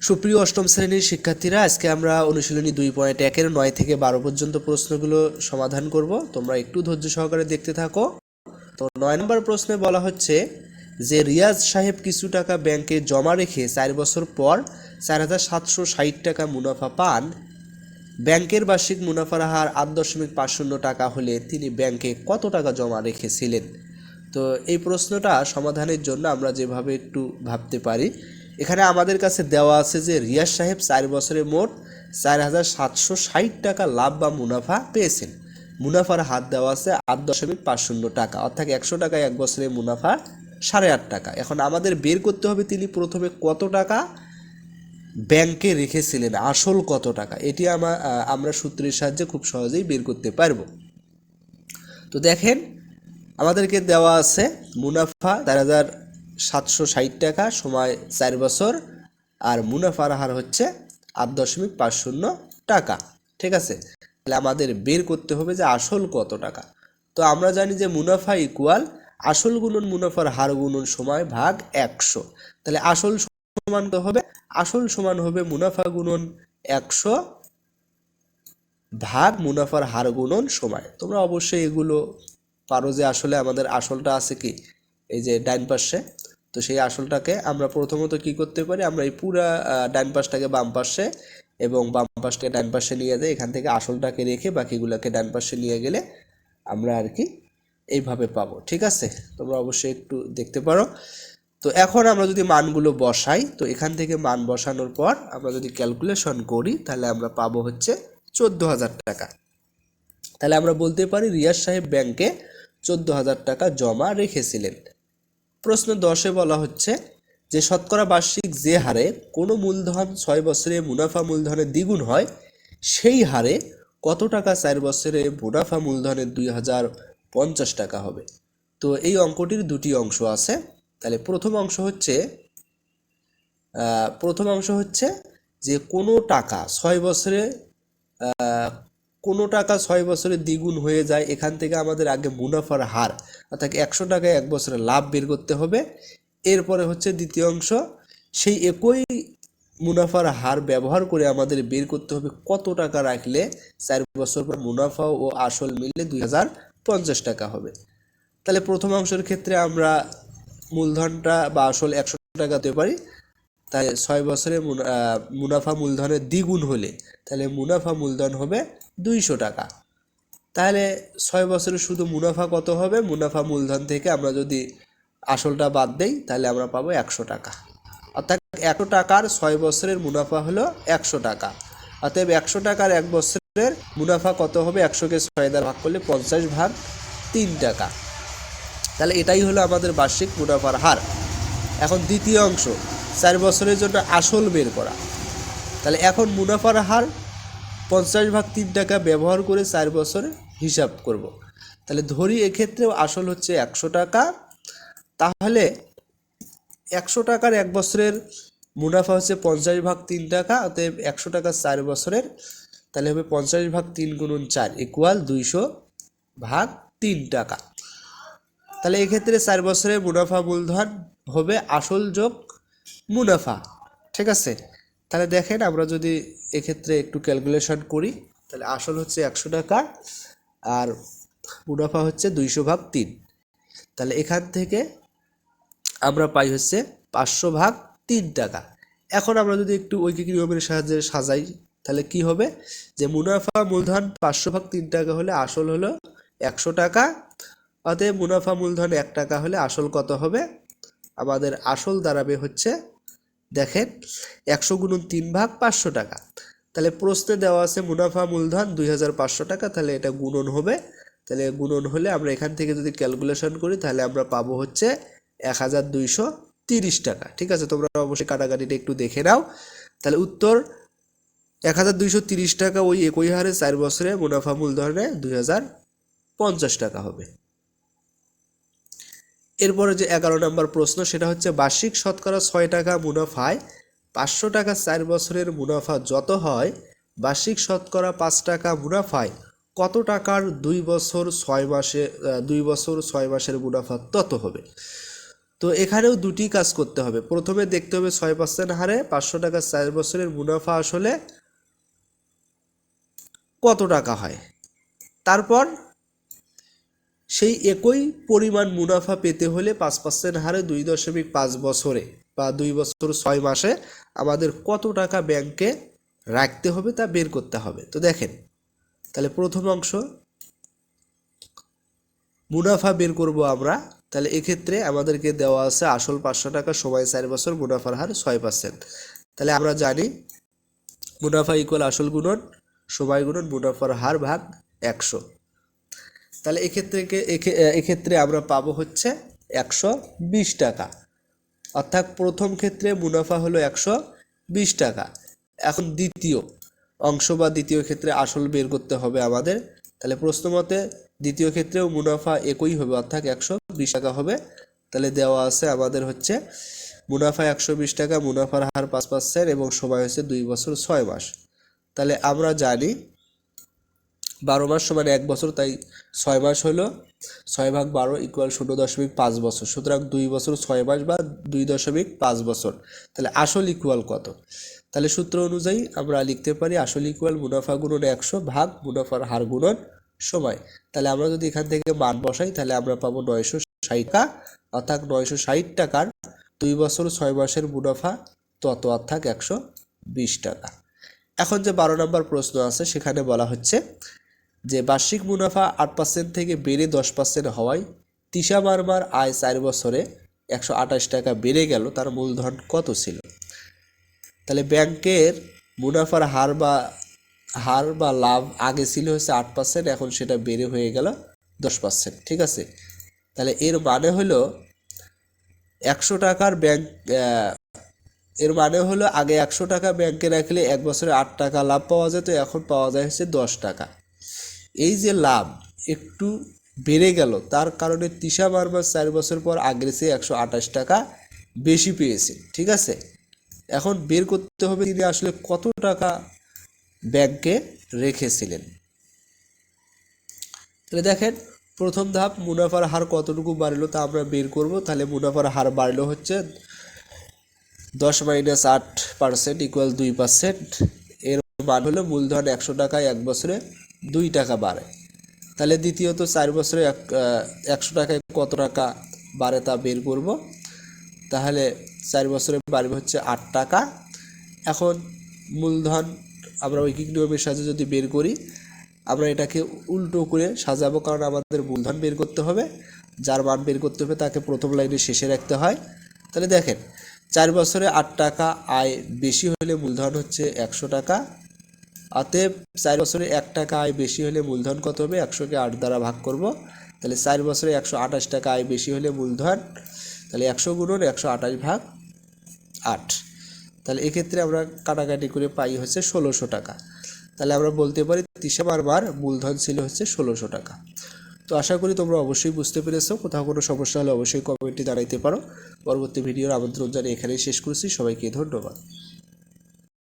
সুপ্রিয় অষ্টম শ্রেণীর শিক্ষার্থীরা, আজকে আমরা অনুশীলনী 2.1-এর 9 থেকে 12 পর্যন্ত প্রশ্নগুলো সমাধান করব। তোমরা একটু ধৈর্য সহকারে দেখতে থাকো। তো 9 নম্বর প্রশ্নে বলা হচ্ছে যে রিয়াজ সাহেব কিছু টাকা ব্যাংকে জমা রেখে 4 বছর পর 4,760 টাকা মুনাফা পান। ব্যাংকের বার্ষিক মুনাফার হার 8.50 টাকা হলে তিনি ব্যাংকে কত টাকা জমা রেখেছিলেন? তো এই প্রশ্নটা সমাধানের জন্য আমরা যেভাবে একটু ভাবতে পারি, এখানে আমাদের কাছে দেওয়া আছে যে রিয়াজ সাহেব 4 বছরে মোট 4,760 টাকা লাভ বা মুনাফা পেয়েছেন। মুনাফার হার দেওয়া আছে 8.50 টাকা, অর্থাৎ 100 টাকায় এক বছরে মুনাফা 8.5 টাকা। এখন আমাদের বের করতে হবে তিনি প্রথমে কত টাকা ব্যাংকে রেখেছিলেন, আসল কত টাকা। এটি আমরা সূত্রের সাহায্যে খুব সহজেই বের করতে পারবো। তো দেখেন, আমাদেরকে দেওয়া আছে মুনাফা 4,760 টাকা সময় 4 বছর, আর মুনাফার হার হচ্ছে 8.50 টাকা। ঠিক আছে, তাহলে আমাদের বের করতে হবে যে আসল কত টাকা। তো আমরা জানি যে মুনাফা ইকুয়াল আসল গুণন মুনাফার হার গুণন সময় ভাগ 100। তাহলে আসল সমান তো হবে, আসল সমান হবে মুনাফা গুণন 100 ভাগ মুনাফার হার গুণন সময়। তোমরা অবশ্যই এগুলো পারো যে আসলে আমাদের আসলটা আছে কি এই যে ডাইন পাশে। তো সেই আসলটাকে আমরা প্রথমত কি করতে পারি, আমরা এই পুরা ডাইন পাশটাকে বাম পাশে এবং বাম পাশটাকে ডাইন পাশে নিয়ে যাই। এখান থেকে আসলটাকে রেখে বাকিগুলোকে ডান পাশে নিয়ে গেলে আমরা আর কি এইভাবে পাবো। ঠিক আছে, তোমরা অবশ্যই একটু দেখতে পারো। তো এখন আমরা যদি মানগুলো বসাই, তো এখান থেকে মান বসানোর পর আমরা যদি ক্যালকুলেশন করি তাহলে আমরা পাবো হচ্ছে 14,000 টাকা। তাহলে আমরা বলতে পারি রিয়াজ সাহেব ব্যাংকে 14,000 টাকা জমা রেখেছিলেন। প্রশ্ন 10-এ বলা হচ্ছে যে শতকরা বার্ষিক যে হারে কোনো মূলধন 6 বছরে মুনাফা মূলধনের দ্বিগুণ হয়, সেই হারে কত টাকা 4 বছরে মুনাফা মূলধনের 2,050 টাকা হবে? তো এই অঙ্কটির দুটি অংশ আছে। তাহলে প্রথম অংশ হচ্ছে যে কোনো টাকা 6 বছরে কোনো টাকা 6 বছরে দ্বিগুণ হয়ে যায়, এখান থেকে আমাদের আগে মুনাফার হার অর্থাৎ 100 টাকায় এক বছরে লাভ বের করতে হবে। এরপরে হচ্ছে দ্বিতীয় অংশ, সেই একই মুনাফার হার ব্যবহার করে আমাদের বের করতে হবে কত টাকা রাখলে 4 বছর পর মুনাফা ও আসল মিলে 2,050 টাকা হবে। তাহলে প্রথম অংশের ক্ষেত্রে আমরা মূলধনটা বা আসল 100 টাকা দিতে পারি। তাই 6 বছরে মুনাফা মূলধনের দ্বিগুণ হলে তাহলে মুনাফা মূলধন হবে 200 টাকা। তাহলে 6 বছরে শুধু মুনাফা কত হবে? মুনাফা মূলধন থেকে আমরা যদি আসলটা বাদ দেই তাহলে আমরা পাবো 100 টাকা। অর্থাৎ 100 টাকার 6 বছরের মুনাফা হলো 100 টাকা। অতএব 100 টাকার এক বছরের মুনাফা কত হবে? 100কে 6 দ্বারা ভাগ করলে 50 ভাগ 3 টাকা। তাহলে এটাই হলো আমাদের বার্ষিক মুনাফার হার। এখন দ্বিতীয় অংশ, 4 বছরের জন্য আসল বের করা। তাহলে এখন মুনাফার হার 50 ভাগ 3 টাকা ব্যবহার করে 4 বছরে হিসাব করব। তাহলে ধরি এক্ষেত্রেও আসল হচ্ছে 100 টাকা। তাহলে 100 টাকার এক বছরের মুনাফা হচ্ছে 50 ভাগ 3 টাকা। অতএব 100 টাকা 4 বছরের, তাহলে হবে 50 ভাগ 3 গুণন 4 ইকুয়াল 200 ভাগ 3 টাকা। তাহলে এক্ষেত্রে 4 বছরের মুনাফা মূলধন হবে আসল যোগ মুনাফা। ঠিক আছে, তাহলে দেখেন আমরা যদি এক্ষেত্রে একটু ক্যালকুলেশন করি তাহলে আসল হচ্ছে 100 টাকা আর মুনাফা হচ্ছে 200 ভাগ 3। তাহলে এখান থেকে আমরা পাই হচ্ছে 500 ভাগ 3 টাকা। এখন আমরা যদি একটু ঐকিক নিয়মের সাহায্যে সাজাই তাহলে কি হবে, যে মুনাফা মূলধন 500 ভাগ 3 টাকা হলে আসল হলো 100 টাকা। অতএব মুনাফা মূলধন 1 টাকা হলে আসল কত হবে? আমাদের আসল দাঁড়াবে হচ্ছে, দেখেন, 100 গুণন 3 ভাগ 500 টাকা। তাহলে প্রশ্নে দেওয়া আছে মুনাফা মূলধন 2,500 টাকা, তাহলে এটা গুণন হবে। তাহলে গুণন হলে আমরা এখান থেকে যদি ক্যালকুলেশন করি তাহলে আমরা পাবো হচ্ছে 1,230 টাকা। ঠিক আছে, তোমরা অবশ্যই কাটাকাটিটা একটু দেখে নাও। তাহলে উত্তর 1,230 টাকা ওই একই হারে 4 বছরে মুনাফা মূলধনে 2,050 টাকা হবে। এরপরে যে 11 নম্বর প্রশ্ন, সেটা হচ্ছে বার্ষিক শতকরা 6 টাকা মুনাফায় 500 টাকা 4 বছরের মুনাফা যত হয়, বার্ষিক শতকরা 5 টাকা মুনাফায় কত টাকার 2 বছর 6 মাসের মুনাফা তত হবে? তো তো এখানেও দুটি কাজ করতে হবে। প্রথমে দেখতে হবে 6% হারে 500 টাকা 4 বছরের মুনাফা আসলে কত টাকা হয়। তারপর সেই একই পরিমাণ মুনাফা পেতে হলে 5% হারে 2.5 বছরে বা 2 বছর 6 মাসে আমাদের কত টাকা ব্যাংকে রাখতে হবে তা বের করতে হবে। তো দেখেন, তাহলে প্রথম অংশ মুনাফা বের করব আমরা। তাহলে এক্ষেত্রে আমাদেরকে দেওয়া আছে আসল 500 টাকা, সময় 4 বছর, মুনাফার হার 6%। তাহলে আমরা জানি মুনাফা ইকুয়াল আসল গুণন সময় গুণন মুনাফার হার ভাগ 100। তাহলে এক্ষেত্রে আমরা পাবো হচ্ছে 120 টাকা। অর্থাৎ প্রথম ক্ষেত্রে মুনাফা হলো 120 টাকা। এখন দ্বিতীয় অংশ বা দ্বিতীয় ক্ষেত্রে আসল বের করতে হবে আমাদের। তাহলে প্রশ্ন মতে দ্বিতীয় ক্ষেত্রেও মুনাফা একই হবে, অর্থাৎ 120 টাকা হবে। তাহলে দেওয়া আছে আমাদের হচ্ছে মুনাফা 120 টাকা, মুনাফার হার 5% এবং সময় হচ্ছে 2 বছর 6 মাস। তাহলে আমরা জানি 12 মাস সমান 1 বছর, তাই 6 মাস হলো 6 ভাগ 12 ইকুয়াল 0.5 বছর। সুতরাং 2 বছর 6 মাস বা 2.5 বছর। তাহলে আসল ইকুয়াল কত? তাহলে সূত্র অনুযায়ী আমরা লিখতে পারি আসল ইকুয়াল মুনাফা গুণন 100 ভাগ মুনাফার হার গুণন সময়। তাহলে আমরা যদি এখান থেকে মান বসাই তাহলে আমরা পাবো 960 টাকা। অর্থাৎ 960 টাকার 2 বছর 6 মাসের মুনাফা তত, অর্থাৎ 120 টাকা। এখন যে 12 নম্বর প্রশ্ন আছে সেখানে বলা হচ্ছে যে বার্ষিক মুনাফা 8% থেকে বেড়ে 10% হওয়ায় তিশা মারমার আয় 4 বছরে 128 টাকা বেড়ে গেল, তার মূলধন কত ছিল? তাহলে ব্যাংকের মুনাফার হার বা লাভ আগে ছিল হচ্ছে 8%, এখন সেটা বেড়ে হয়ে গেল 10%। ঠিক আছে, তাহলে এর মানে হলো 100 টাকার এর মানে হলো আগে 100 টাকা ব্যাংকে রাখলে 1 বছরে 8 টাকা লাভ পাওয়া যেত, এখন পাওয়া যায় হচ্ছে 10 টাকা। এই যে লাভ একটু বেড়ে গেল, তার কারণে তিশা মারমার 4 বছর পর আগের চেয়ে 128 টাকা বেশি পেয়েছে। ঠিক আছে, এখন বের করতে হবে তিনি আসলে কত টাকা ব্যাংকে রেখেছিলেন। তাহলে দেখেন, প্রথম ধাপ মুনাফার হার কতটুকু বাড়লো তা আমরা বের করব। তাহলে মুনাফার হার বাড়লো হচ্ছে 10 - 8% ইকুয়াল 2%। এর মান হলো মূলধন 100 টাকায় 1 বছরে 2 টাকা বাড়ে। তাহলে দ্বিতীয়ত 4 বছরে 100 টাকায় কত টাকা বাড়ে তা বের করব। তাহলে 4 বছরে বাড়বে হচ্ছে 8 টাকা। এখন মূলধন আমরা ঐকিক নিয়মের সাহায্যে যদি বের করি, আমরা এটাকে উল্টো করে সাজাবো, কারণ আমাদের মূলধন বের করতে হবে। যার মান বের করতে হবে তাকে প্রথম লাইনে শেষে রাখতে হয়। তাহলে দেখেন, 4 বছরে 8 টাকা আয় বেশি হলে মূলধন হচ্ছে 100 টাকা। অতএব 4 বছরে 1 টাকা আয় বেশি হলে মূলধন কত হবে? 100কে 8 দ্বারা ভাগ করব। তাহলে 4 বছরে 128 টাকা আয় বেশি হলে মূলধন, তাহলে 100 গুণন 128 ভাগ 8। তাহলে এক্ষেত্রে আমরা কাটাকাটি করে পাই হচ্ছে 1600 টাকা। তাহলে আমরা বলতে পারি তিশা মারমার মূলধন ছিল হচ্ছে 1600 টাকা। তো আশা করি তোমরা অবশ্যই বুঝতে পেরেছো। কোথাও কোনো সমস্যা হলে অবশ্যই কমেন্টে জানাইতে পারো। পরবর্তী ভিডিওর আমন্ত্রণ জানিয়ে এখানেই শেষ করছি। সবাইকে ধন্যবাদ।